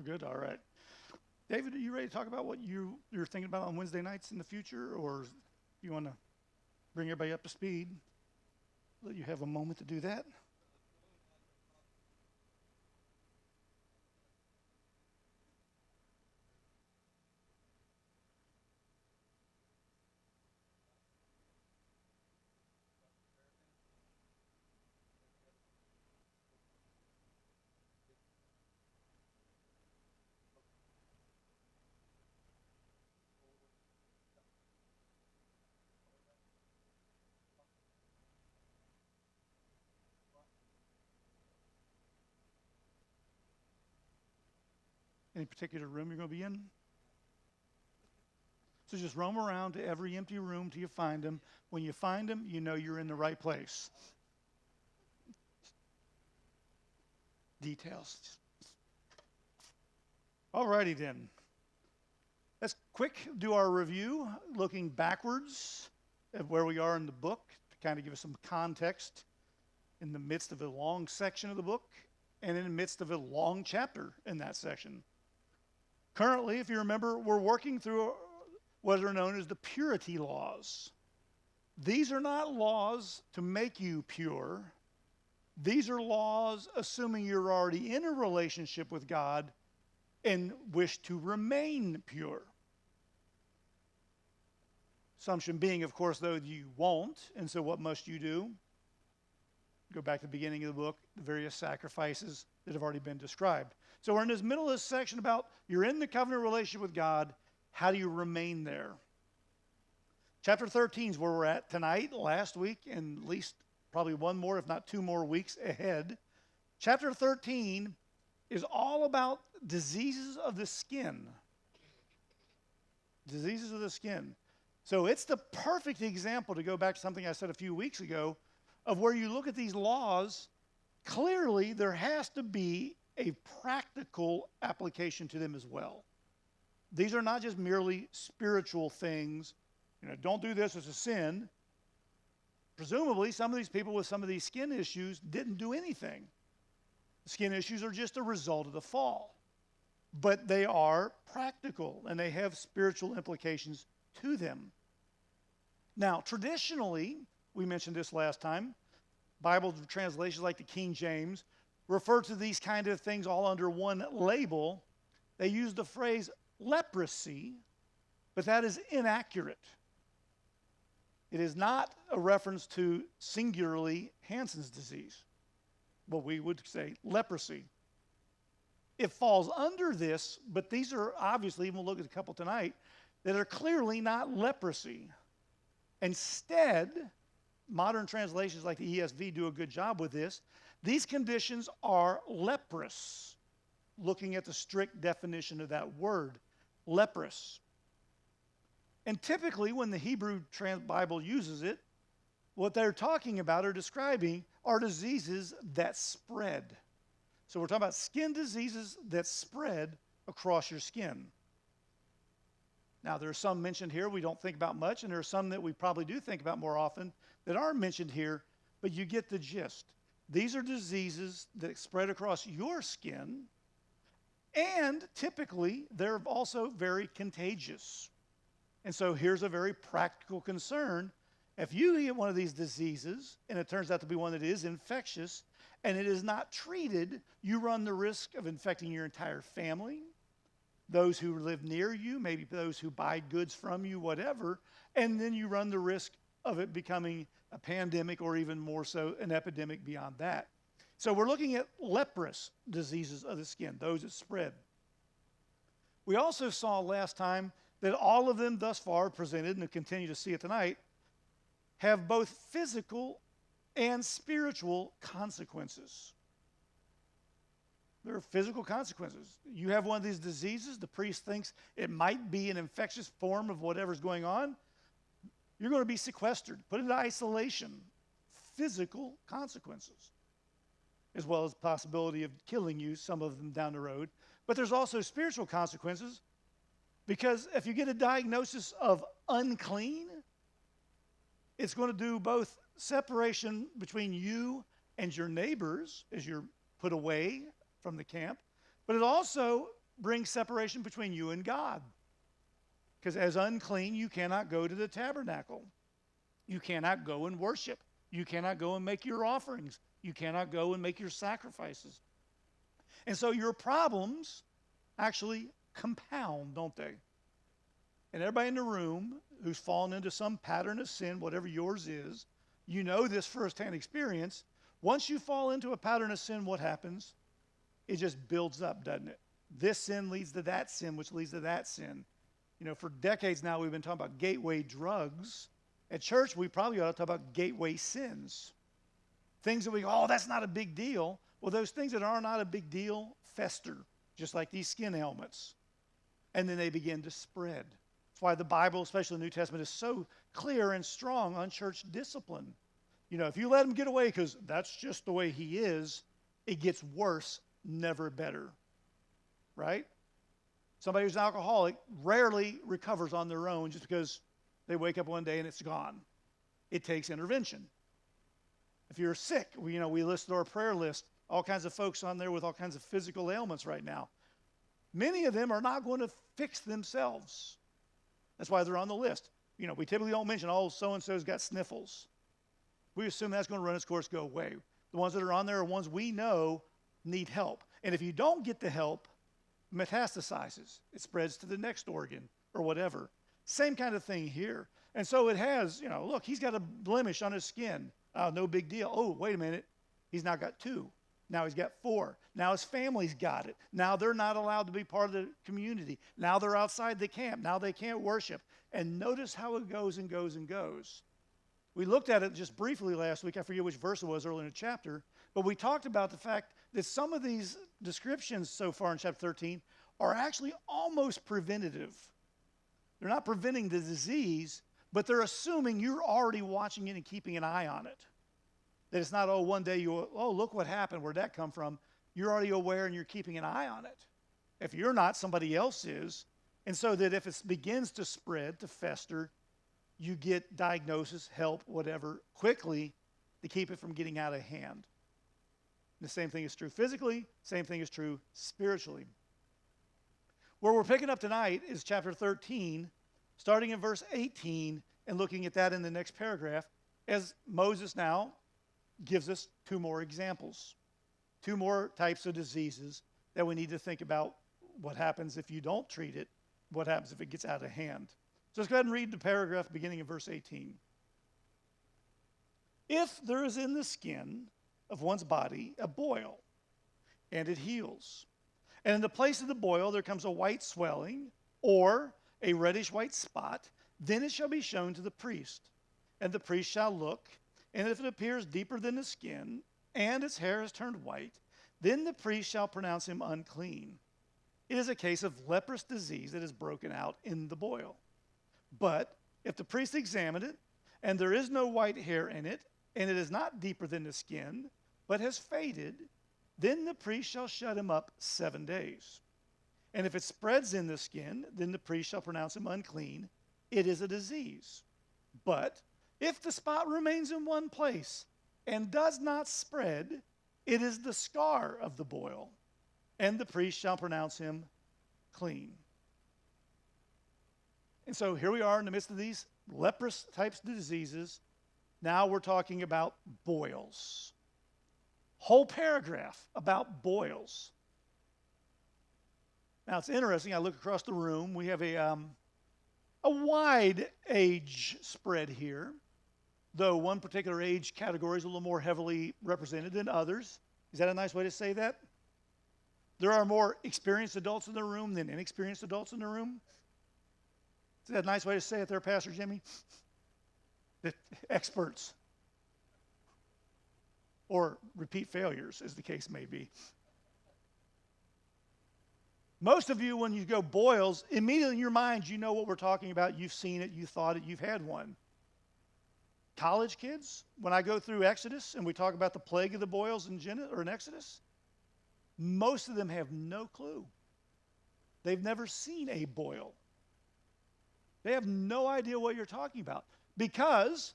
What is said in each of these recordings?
We're good. All right. David, are you ready to talk about what you're thinking about on Wednesday nights in the future, or you want to bring everybody up to speed? Let you have a moment to do that. Any particular room you're going to be in? So just roam around to every empty room till you find them. When you find them, you know you're in the right place. Details. All righty then. Let's quick do our review, looking backwards at where we are in the book to kind of give us some context in the midst of a long section of the book and in the midst of a long chapter in that section. Currently, if you remember, we're working through what are known as the purity laws. These are not laws to make you pure. These are laws assuming you're already in a relationship with God and wish to remain pure. Assumption being, of course, though, you won't. And so what must you do? Go back to the beginning of the book, the various sacrifices that have already been described. So we're in this middle of this section about you're in the covenant relationship with God. How do you remain there? Chapter 13 is where we're at tonight, last week, and at least probably one more, if not two more weeks ahead. Chapter 13 is all about diseases of the skin. Diseases of the skin. So it's the perfect example, to go back to something I said a few weeks ago, of where you look at these laws, clearly there has to be a practical application to them as well. These are not just merely spiritual things. Don't do this, it's a sin. Presumably, some of these people with some of these skin issues didn't do anything. The skin issues are just a result of the fall. But they are practical, and they have spiritual implications to them. Now, traditionally, we mentioned this last time, Bible translations like the King James refer to these kind of things all under one label. They use the phrase leprosy, but that is inaccurate. It is not a reference to singularly Hansen's disease, what we would say leprosy. It falls under this, but these are obviously, and we'll look at a couple tonight, that are clearly not leprosy. Instead, modern translations like the ESV do a good job with this. These conditions are leprous, looking at the strict definition of that word, leprous. And typically, when the Hebrew Bible uses it, what they're talking about or describing are diseases that spread. So we're talking about skin diseases that spread across your skin. Now, there are some mentioned here we don't think about much, and there are some that we probably do think about more often that aren't mentioned here, but you get the gist. These are diseases that spread across your skin, and typically they're also very contagious. And so here's a very practical concern. If you get one of these diseases, and it turns out to be one that is infectious, and it is not treated, you run the risk of infecting your entire family, those who live near you, maybe those who buy goods from you, whatever, and then you run the risk of it becoming a pandemic or even more so an epidemic beyond that. So we're looking at leprous diseases of the skin, those that spread. We also saw last time that all of them thus far presented, and continue to see it tonight, have both physical and spiritual consequences. There are physical consequences. You have one of these diseases, the priest thinks it might be an infectious form of whatever's going on. You're going to be sequestered, put into isolation. Physical consequences, as well as the possibility of killing you, some of them down the road. But there's also spiritual consequences, because if you get a diagnosis of unclean, it's going to do both separation between you and your neighbors as you're put away from the camp, but it also brings separation between you and God. Because as unclean, you cannot go to the tabernacle. You cannot go and worship. You cannot go and make your offerings. You cannot go and make your sacrifices. And so your problems actually compound, don't they? And everybody in the room who's fallen into some pattern of sin, whatever yours is, you know this firsthand experience. Once you fall into a pattern of sin, what happens? It just builds up, doesn't it? This sin leads to that sin, which leads to that sin. You know, for decades now, we've been talking about gateway drugs. At church, we probably ought to talk about gateway sins. Things that we go, oh, that's not a big deal. Well, those things that are not a big deal fester, just like these skin ailments. And then they begin to spread. That's why the Bible, especially the New Testament, is so clear and strong on church discipline. You know, if you let him get away because that's just the way he is, it gets worse, never better. Right? Somebody who's an alcoholic rarely recovers on their own just because they wake up one day and it's gone. It takes intervention. If you're sick, we listed our prayer list, all kinds of folks on there with all kinds of physical ailments right now. Many of them are not going to fix themselves. That's why they're on the list. You know, we typically don't mention, oh, so-and-so's got sniffles. We assume that's going to run its course, go away. The ones that are on there are ones we know need help. And if you don't get the help, metastasizes. It spreads to the next organ or whatever. Same kind of thing here. And so it has, look, he's got a blemish on his skin. Oh, no big deal. Oh, wait a minute. He's now got 2. Now he's got 4. Now his family's got it. Now they're not allowed to be part of the community. Now they're outside the camp. Now they can't worship. And notice how it goes and goes and goes. We looked at it just briefly last week. I forget which verse it was early in the chapter. But we talked about the fact that some of these descriptions so far in chapter 13 are actually almost preventative. They're not preventing the disease, but they're assuming you're already watching it and keeping an eye on it. That it's not, one day look what happened, where'd that come from? You're already aware and you're keeping an eye on it. If you're not, somebody else is. And so that if it begins to spread, to fester, you get diagnosis, help, whatever, quickly to keep it from getting out of hand. The same thing is true physically, same thing is true spiritually. Where we're picking up tonight is chapter 13, starting in verse 18 and looking at that in the next paragraph, as Moses now gives us 2 more examples, 2 more types of diseases that we need to think about what happens if you don't treat it, what happens if it gets out of hand. So let's go ahead and read the paragraph beginning in verse 18. If there is in the skin of one's body a boil, and it heals, and in the place of the boil there comes a white swelling or a reddish white spot, then it shall be shown to the priest, and the priest shall look, and if it appears deeper than the skin, and its hair is turned white, then the priest shall pronounce him unclean. It is a case of leprous disease that is broken out in the boil. But if the priest examine it, and there is no white hair in it, and it is not deeper than the skin, but has faded, then the priest shall shut him up 7 days. And if it spreads in the skin, then the priest shall pronounce him unclean. It is a disease. But if the spot remains in one place and does not spread, it is the scar of the boil, and the priest shall pronounce him clean. And so here we are in the midst of these leprous types of diseases. Now we're talking about boils. Whole paragraph about boils. Now it's interesting. I look across the room. We have a wide age spread here, though one particular age category is a little more heavily represented than others. Is that a nice way to say that? There are more experienced adults in the room than inexperienced adults in the room. Is that a nice way to say it there, Pastor Jimmy? The experts. Or repeat failures, as the case may be. Most of you, when you go boils, immediately in your mind, you know what we're talking about. You've seen it, you thought it, you've had one. College kids, when I go through Exodus and we talk about the plague of the boils in Exodus, most of them have no clue. They've never seen a boil. They have no idea what you're talking about. Because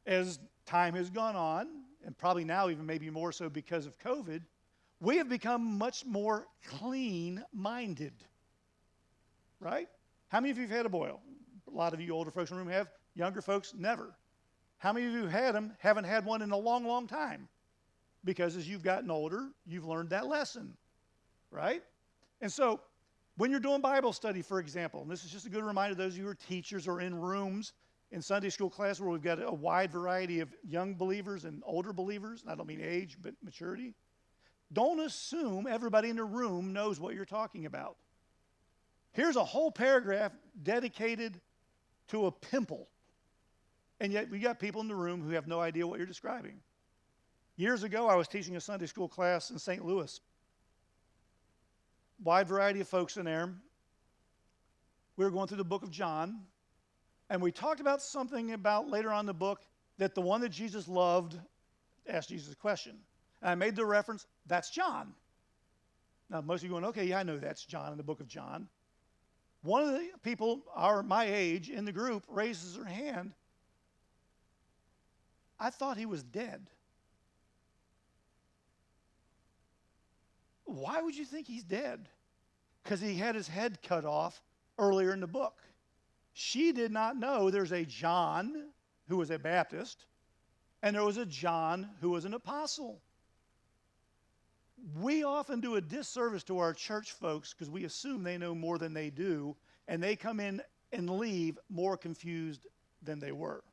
as time has gone on, and probably now even maybe more so because of COVID, we have become much more clean-minded, right? How many of you have had a boil? A lot of you older folks in the room have. Younger folks, never. How many of you have had them, haven't had one in a long, long time? Because as you've gotten older, you've learned that lesson, right? And so when you're doing Bible study, for example, and this is just a good reminder to those of you who are teachers or in rooms in Sunday school class where we've got a wide variety of young believers and older believers, and I don't mean age, but maturity. Don't assume everybody in the room knows what you're talking about. Here's a whole paragraph dedicated to a pimple, and yet we got people in the room who have no idea what you're describing. Years ago, I was teaching a Sunday school class in St. Louis. Wide variety of folks in there. We were going through the book of John, and we talked about something about later on in the book that the one that Jesus loved asked Jesus a question. And I made the reference, that's John. Now, most of you are going, okay, yeah, I know that's John in the book of John. One of the people, my age, in the group raises her hand. I thought he was dead. Why would you think he's dead? Because he had his head cut off earlier in the book. She did not know there's a John who was a Baptist, and there was a John who was an apostle. We often do a disservice to our church folks because we assume they know more than they do, and they come in and leave more confused than they were.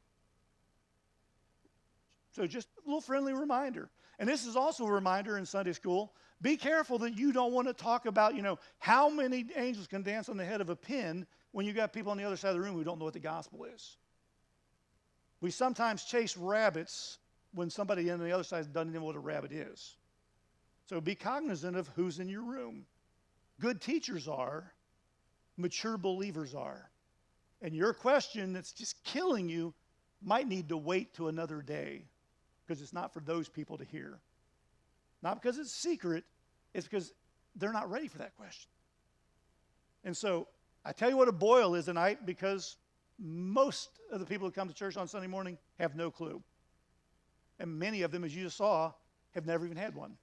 So just a little friendly reminder. And this is also a reminder in Sunday school. Be careful that you don't want to talk about, how many angels can dance on the head of a pin when you got people on the other side of the room who don't know what the gospel is. We sometimes chase rabbits when somebody on the other side doesn't know what a rabbit is. So be cognizant of who's in your room. Good teachers are, mature believers are. And your question that's just killing you might need to wait to another day because it's not for those people to hear. Not because it's secret, it's because they're not ready for that question. And so I tell you what a boil is tonight because most of the people who come to church on Sunday morning have no clue. And many of them, as you just saw, have never even had one.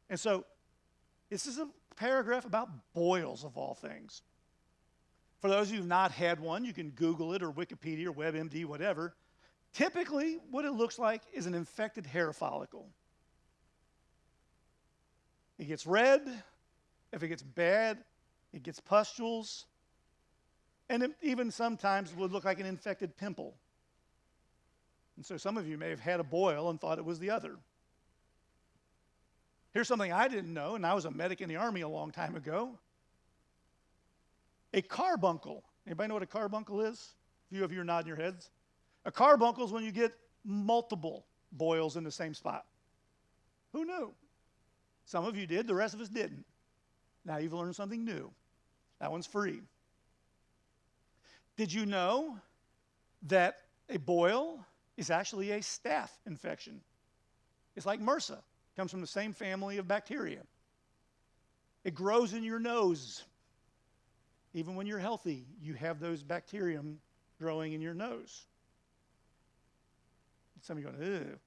And so this is a paragraph about boils of all things. For those of you who have not had one, you can Google it or Wikipedia or WebMD, whatever. Typically, what it looks like is an infected hair follicle. It gets red. If it gets bad, it gets pustules. And it even sometimes would look like an infected pimple. And so some of you may have had a boil and thought it was the other. Here's something I didn't know, and I was a medic in the Army a long time ago. A carbuncle. Anybody know what a carbuncle is? A few of you are nodding your heads. A carbuncle is when you get multiple boils in the same spot. Who knew? Some of you did, the rest of us didn't. Now you've learned something new. That one's free. Did you know that a boil is actually a staph infection? It's like MRSA. It comes from the same family of bacteria. It grows in your nose. Even when you're healthy, you have those bacterium growing in your nose. Some of you going, ew.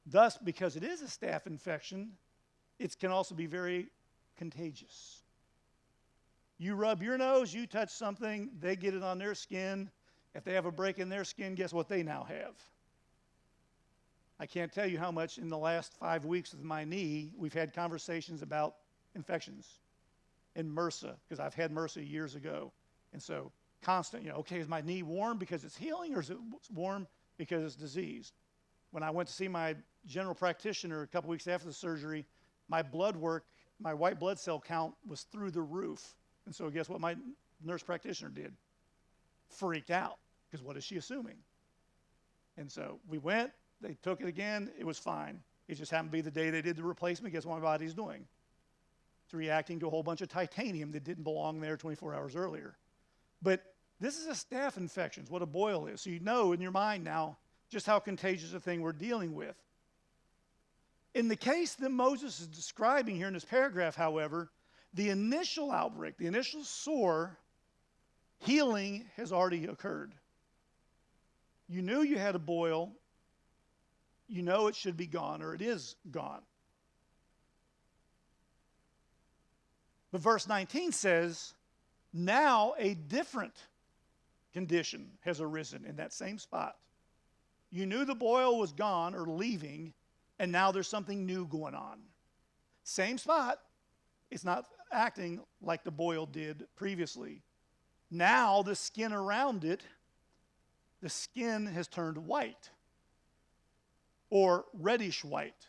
Thus, because it is a staph infection, it can also be very contagious. You rub your nose, you touch something, they get it on their skin. If they have a break in their skin, guess what they now have? I can't tell you how much in the last 5 weeks with my knee, we've had conversations about infections and MRSA, because I've had MRSA years ago. And so constant, okay, is my knee warm because it's healing or is it warm because it's diseased? When I went to see my general practitioner a couple weeks after the surgery, my blood work, my white blood cell count was through the roof. And so guess what my nurse practitioner did? Freaked out, because what is she assuming? And so we went, they took it again, it was fine. It just happened to be the day they did the replacement. Guess what my body's doing? It's reacting to a whole bunch of titanium that didn't belong there 24 hours earlier. But this is a staph infection, what a boil is. So you know in your mind now just how contagious a thing we're dealing with. In the case that Moses is describing here in this paragraph, however, the initial outbreak, the initial sore, healing has already occurred. You knew you had a boil. You know it should be gone, or it is gone. But verse 19 says, now a different condition has arisen in that same spot. You knew the boil was gone or leaving, and now there's something new going on. Same spot. It's not acting like the boil did previously. Now the skin around it, the skin has turned white or reddish white.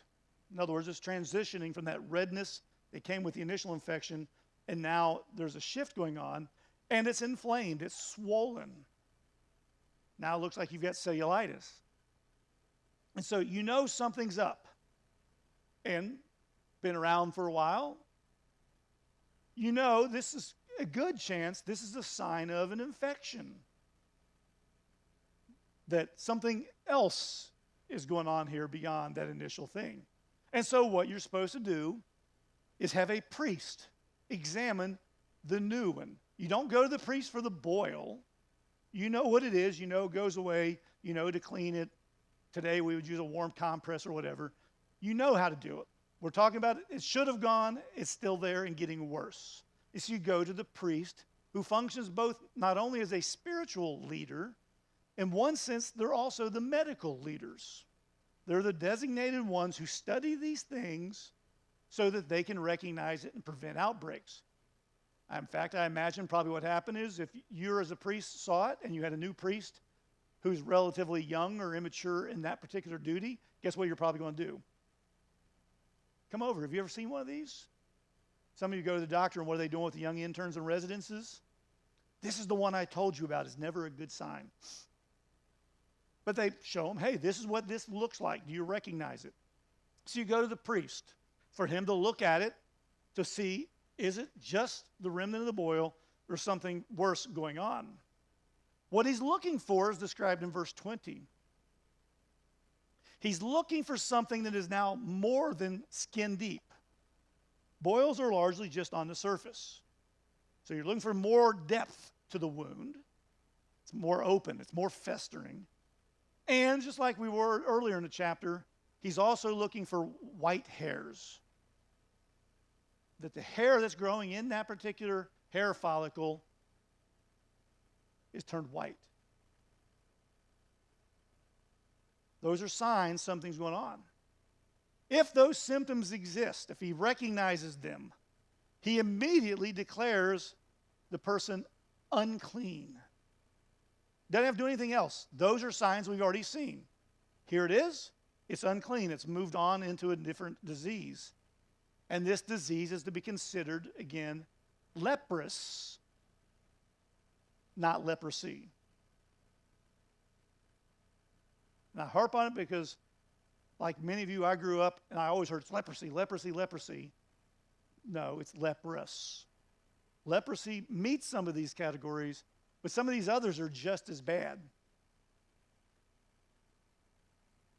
In other words, it's transitioning from that redness that came with the initial infection, and now there's a shift going on, and it's inflamed, it's swollen. Now it looks like you've got cellulitis. And so you know something's up. And been around for a while, you know this is a good chance this is a sign of an infection. That something else is going on here beyond that initial thing. And so what you're supposed to do is have a priest examine the new one. You don't go to the priest for the boil. You know what it is. You know it goes away. You know to clean it. Today we would use a warm compress or whatever. You know how to do it. We're talking about it should have gone. It's still there and getting worse. So you go to the priest who functions both not only as a spiritual leader, in one sense, they're also the medical leaders. They're the designated ones who study these things so that they can recognize it and prevent outbreaks. In fact, I imagine probably what happened is if you as a priest saw it and you had a new priest who's relatively young or immature in that particular duty, guess what you're probably going to do? Come over. Have you ever seen one of these? Some of you go to the doctor, and what are they doing with the young interns and residences? This is the one I told you about. It's never a good sign. But they show them, hey, this is what this looks like. Do you recognize it? So you go to the priest for him to look at it to see, is it just the remnant of the boil or something worse going on? What he's looking for is described in verse 20. He's looking for something that is now more than skin deep. Boils are largely just on the surface. So you're looking for more depth to the wound. It's more open. It's more festering. And just like we were earlier in the chapter, he's also looking for white hairs. That the hair that's growing in that particular hair follicle is turned white. Those are signs something's going on. If those symptoms exist, if he recognizes them, he immediately declares the person unclean. Doesn't have to do anything else. Those are signs we've already seen. Here it is. It's unclean. It's moved on into a different disease. And this disease is to be considered, again, leprous, not leprosy. And I harp on it because, like many of you, I grew up and I always heard it's leprosy, leprosy, leprosy. No, it's leprous. Leprosy meets some of these categories, but some of these others are just as bad.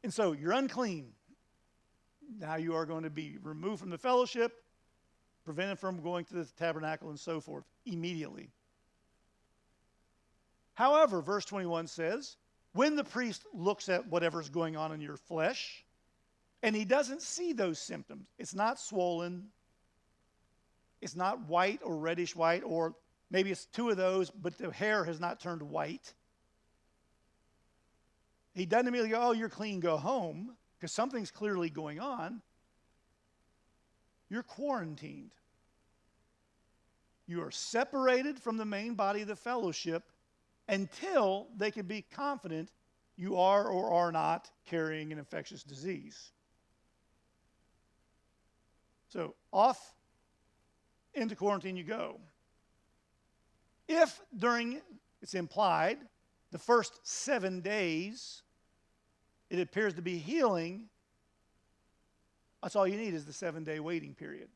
And so you're unclean. Now you are going to be removed from the fellowship, prevented from going to the tabernacle and so forth immediately. However, verse 21 says, when the priest looks at whatever's going on in your flesh, and he doesn't see those symptoms, it's not swollen, it's not white or reddish white, or maybe it's two of those, but the hair has not turned white. He doesn't immediately go, oh, you're clean, go home, because something's clearly going on. You're quarantined. You are separated from the main body of the fellowship until they can be confident you are or are not carrying an infectious disease. So off into quarantine you go. If during, it's implied, the first 7 days it appears to be healing, that's all you need is the 7-day waiting period.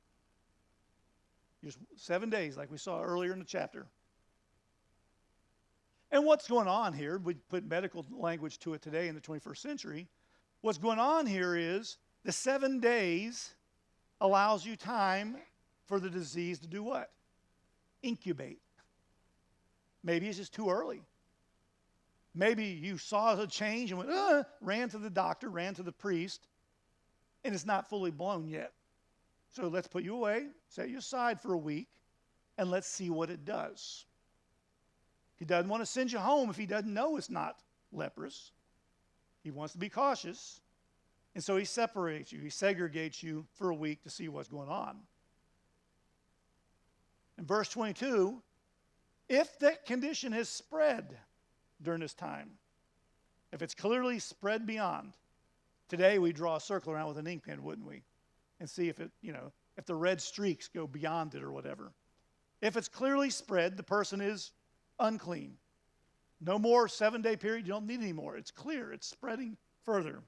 Just 7 days, like we saw earlier in the chapter. And what's going on here, we put medical language to it today in the 21st century, what's going on here is the 7 days allows you time for the disease to do what? Incubate. Maybe it's just too early. Maybe you saw a change and went, ran to the doctor, ran to the priest, and it's not fully blown yet. So let's put you away, set you aside for a week, and let's see what it does. He doesn't want to send you home if he doesn't know it's not leprous. He wants to be cautious. And so he separates you. He segregates you for a week to see what's going on. In verse 22, if that condition has spread during this time, if it's clearly spread beyond, today we draw a circle around with an ink pen, wouldn't we? And see if it, if the red streaks go beyond it or whatever. If it's clearly spread, the person is unclean. No more 7-day period. You don't need any more. It's clear. It's spreading further.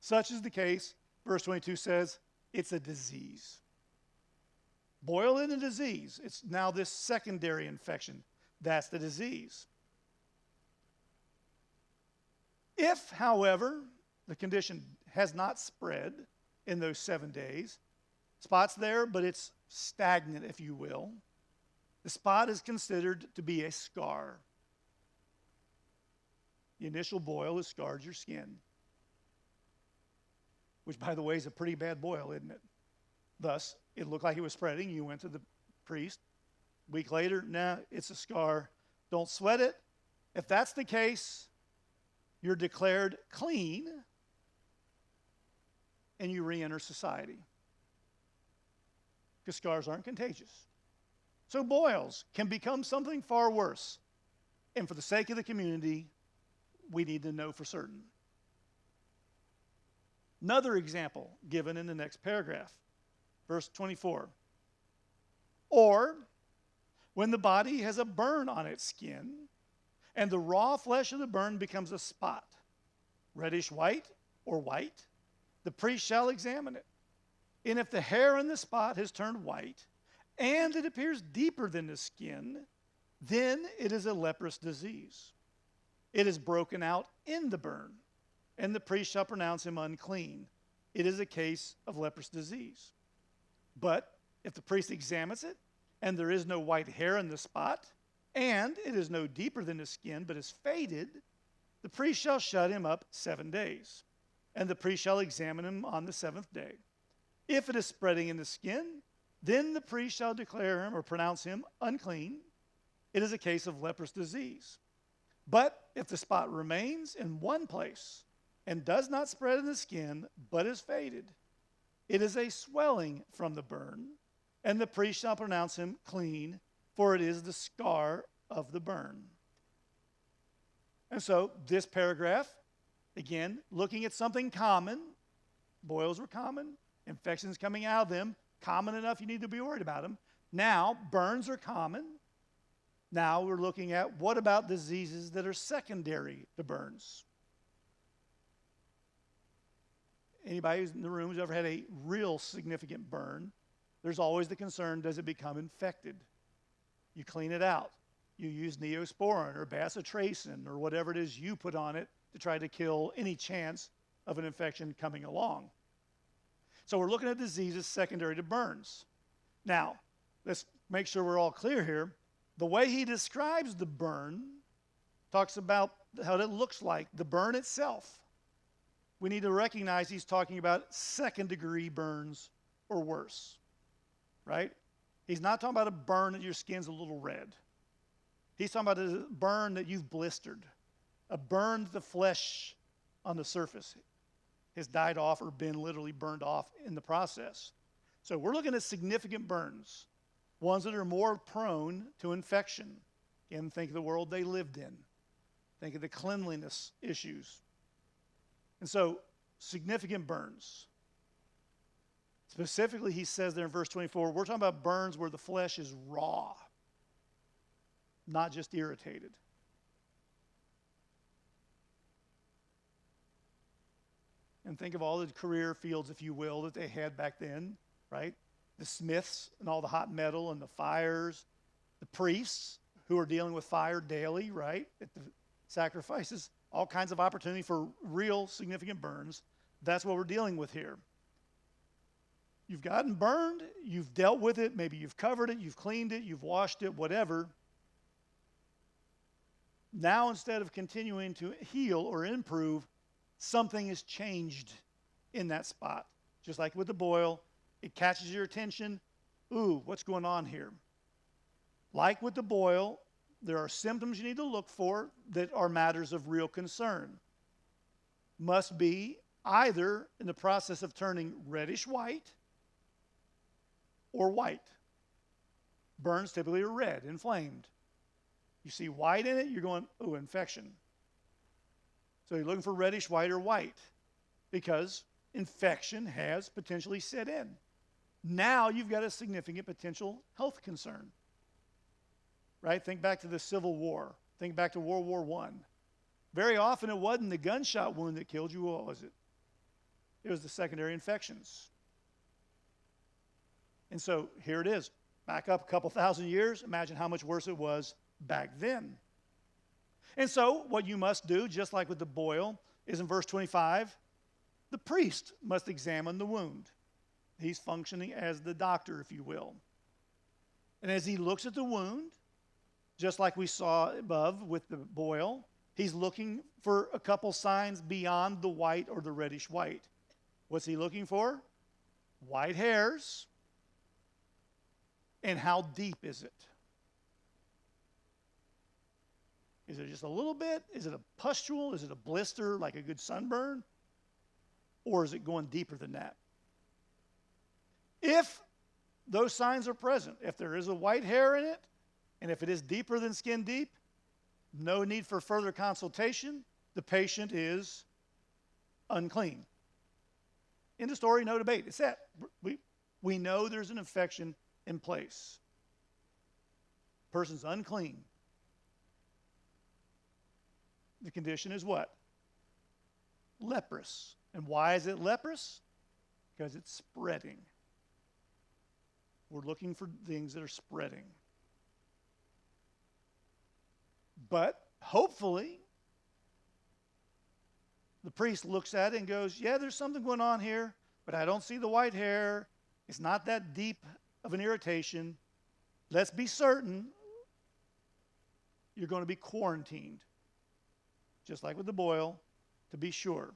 Such is the case, verse 22 says, it's a disease. Boil in a disease. It's now this secondary infection. That's the disease. If, however, the condition has not spread in those 7 days, spot's there, but it's stagnant, if you will, the spot is considered to be a scar. The initial boil has scarred your skin, which, by the way, is a pretty bad boil, isn't it? Thus, it looked like it was spreading. You went to the priest. A week later, it's a scar. Don't sweat it. If that's the case, you're declared clean and you re-enter society. Because scars aren't contagious. So boils can become something far worse. And for the sake of the community, we need to know for certain. Another example given in the next paragraph, verse 24. Or when the body has a burn on its skin, and the raw flesh of the burn becomes a spot, reddish white or white, the priest shall examine it. And if the hair in the spot has turned white, and it appears deeper than the skin, then it is a leprous disease. It is broken out in the burn, and the priest shall pronounce him unclean. It is a case of leprous disease. But if the priest examines it, and there is no white hair in the spot, and it is no deeper than the skin, but is faded, the priest shall shut him up 7 days, and the priest shall examine him on the 7th day. If it is spreading in the skin, then the priest shall declare him or pronounce him unclean. It is a case of leprous disease. But if the spot remains in one place and does not spread in the skin, but is faded, it is a swelling from the burn, and the priest shall pronounce him clean, for it is the scar of the burn. And so this paragraph, again, looking at something common. Boils were common. Infections coming out of them, common enough you need to be worried about them. Now, burns are common. Now we're looking at what about diseases that are secondary to burns? Anybody who's in the room who's ever had a real significant burn, there's always the concern, does it become infected? You clean it out. You use Neosporin or bacitracin or whatever it is you put on it to try to kill any chance of an infection coming along. So we're looking at diseases secondary to burns. Now, let's make sure we're all clear here. The way he describes the burn talks about how it looks like, the burn itself. We need to recognize he's talking about second-degree burns or worse, right? He's not talking about a burn that your skin's a little red. He's talking about a burn that you've blistered, a burn that the flesh on the surface has died off or been literally burned off in the process. So we're looking at significant burns, ones that are more prone to infection. Again, think of the world they lived in. Think of the cleanliness issues. And so, significant burns. Specifically, he says there in verse 24, we're talking about burns where the flesh is raw, not just irritated. And think of all the career fields, if you will, that they had back then, right? The smiths and all the hot metal and the fires, the priests who are dealing with fire daily, right? At the sacrifices, all kinds of opportunity for real significant burns. That's what we're dealing with here. You've gotten burned, you've dealt with it, maybe you've covered it, you've cleaned it, you've washed it, whatever. Now, instead of continuing to heal or improve, something has changed in that spot. Just like with the boil, it catches your attention, ooh, what's going on here? Like with the boil, there are symptoms you need to look for that are matters of real concern. Must be either in the process of turning reddish white or white. Burns typically are red, inflamed. You see white in it, you're going, ooh, infection. So you're looking for reddish white or white because infection has potentially set in. Now you've got a significant potential health concern. Right? Think back to the Civil War. Think back to World War I. Very often it wasn't the gunshot wound that killed you. What was it? It was the secondary infections. And so here it is. Back up a couple thousand years. Imagine how much worse it was back then. And so what you must do, just like with the boil, is in verse 25, the priest must examine the wound. He's functioning as the doctor, if you will. And as he looks at the wound, just like we saw above with the boil, he's looking for a couple signs beyond the white or the reddish white. What's he looking for? White hairs. And how deep is it? Is it just a little bit? Is it a pustule? Is it a blister like a good sunburn? Or is it going deeper than that? If those signs are present, if there is a white hair in it, and if it is deeper than skin deep, no need for further consultation. The patient is unclean. End of story, no debate. It's that. We know there's an infection in place. Person's unclean. The condition is what? Leprous. And why is it leprous? Because it's spreading. We're looking for things that are spreading. But hopefully, the priest looks at it and goes, yeah, there's something going on here, but I don't see the white hair. It's not that deep of an irritation. Let's be certain you're going to be quarantined, just like with the boil, to be sure.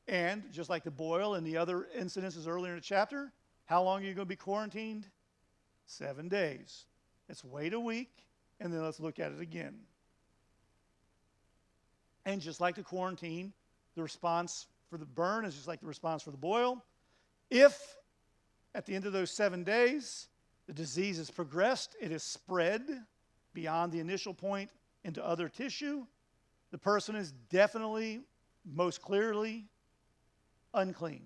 And just like the boil and the other incidences earlier in the chapter, how long are you going to be quarantined? 7 days. Let's wait a week, and then let's look at it again. And just like the quarantine, the response for the burn is just like the response for the boil. If at the end of those 7 days, the disease has progressed, it has spread beyond the initial point into other tissue, the person is definitely, most clearly, unclean.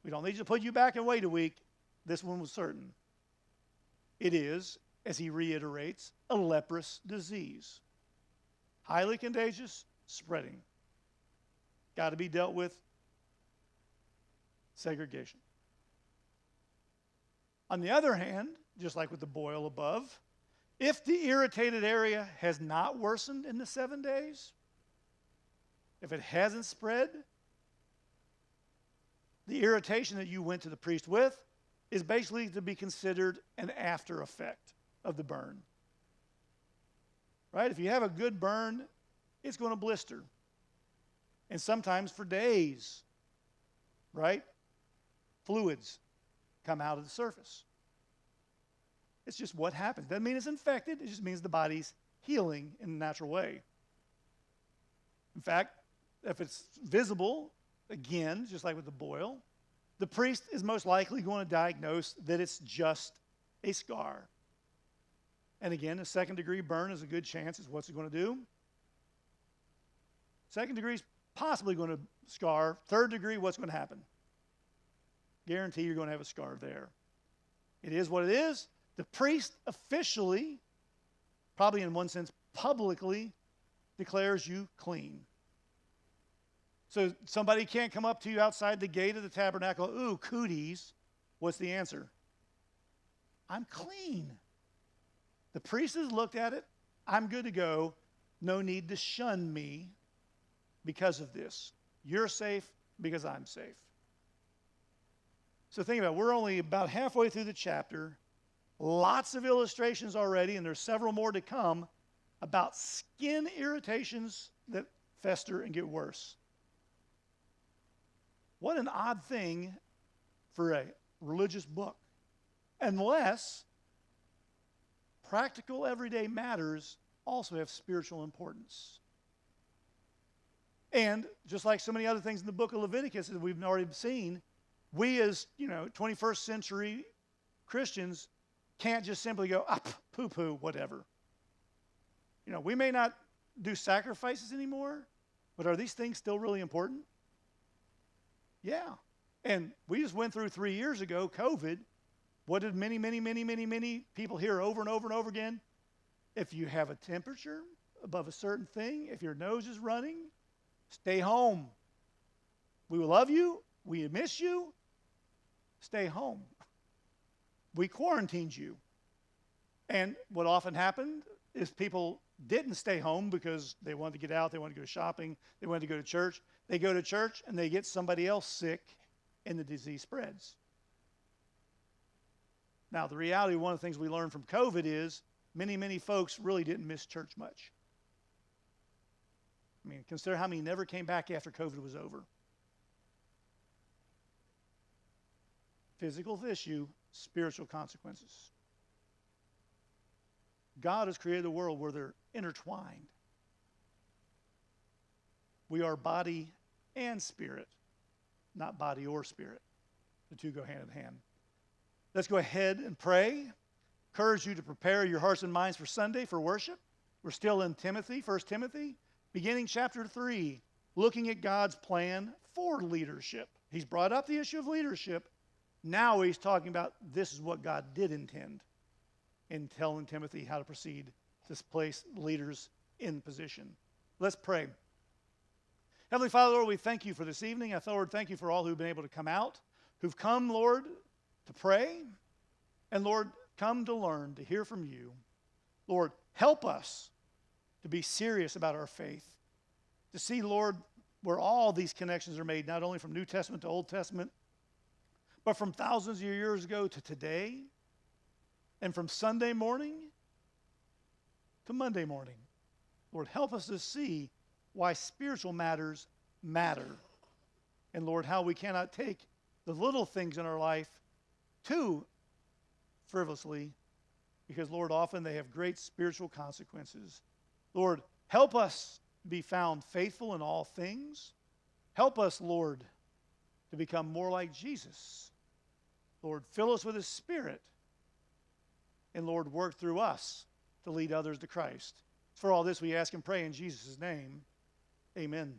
We don't need to put you back and wait a week. This one was certain. It is, as he reiterates, a leprous disease. Highly contagious, spreading. Got to be dealt with. Segregation. On the other hand, just like with the boil above, if the irritated area has not worsened in the 7 days, if it hasn't spread, the irritation that you went to the priest with is basically to be considered an after effect of the burn. Right? If you have a good burn, it's going to blister. And sometimes for days, right? Fluids come out of the surface. It's just what happens. Doesn't mean it's infected. It just means the body's healing in a natural way. In fact, if it's visible, again, just like with the boil, the priest is most likely going to diagnose that it's just a scar. And again, a second-degree burn is a good chance. Is what's it going to do? Second degree is possibly going to scar. Third degree, what's going to happen? Guarantee you're going to have a scar there. It is what it is. The priest officially, probably in one sense publicly, declares you clean. So somebody can't come up to you outside the gate of the tabernacle, ooh, cooties. What's the answer? I'm clean. The priest has looked at it. I'm good to go. No need to shun me because of this. You're safe because I'm safe. So think about it. We're only about halfway through the chapter. Lots of illustrations already, and there's several more to come about skin irritations that fester and get worse. What an odd thing for a religious book unless practical everyday matters also have spiritual importance. And just like so many other things in the book of Leviticus that we've already seen, we as 21st century Christians can't just simply go, poo-poo, whatever. We may not do sacrifices anymore, but are these things still really important? Yeah. And we just went through 3 years ago, COVID. What did many people hear over and over and over again? If you have a temperature above a certain thing, if your nose is running, stay home. We will love you. We miss you. Stay home. We quarantined you. And what often happened is people didn't stay home because they wanted to get out, they wanted to go shopping, they wanted to go to church. They go to church and they get somebody else sick and the disease spreads. Now, the reality, one of the things we learned from COVID is many folks really didn't miss church much. I mean, consider how many never came back after COVID was over. Physical issue, spiritual consequences. God has created a world where they're intertwined. We are body and spirit, not body or spirit. The two go hand in hand. Let's go ahead and pray. Encourage you to prepare your hearts and minds for Sunday for worship. We're still in Timothy, 1 Timothy, beginning chapter 3, looking at God's plan for leadership. He's brought up the issue of leadership. Now he's talking about this is what God did intend in telling Timothy how to proceed to place leaders in position. Let's pray. Heavenly Father, Lord, we thank you for this evening. Lord, thank you for all who've been able to come out, who've come, Lord, to pray, and Lord, come to learn, to hear from you. Lord, help us to be serious about our faith, to see, Lord, where all these connections are made, not only from New Testament to Old Testament, but from thousands of years ago to today, and from Sunday morning to Monday morning. Lord, help us to see why spiritual matters matter. And Lord, how we cannot take the little things in our life too frivolously, because Lord, often they have great spiritual consequences. Lord, help us be found faithful in all things. Help us, Lord, to become more like Jesus. Lord, fill us with His Spirit. And Lord, work through us to lead others to Christ. For all this we ask and pray in Jesus' name. Amen.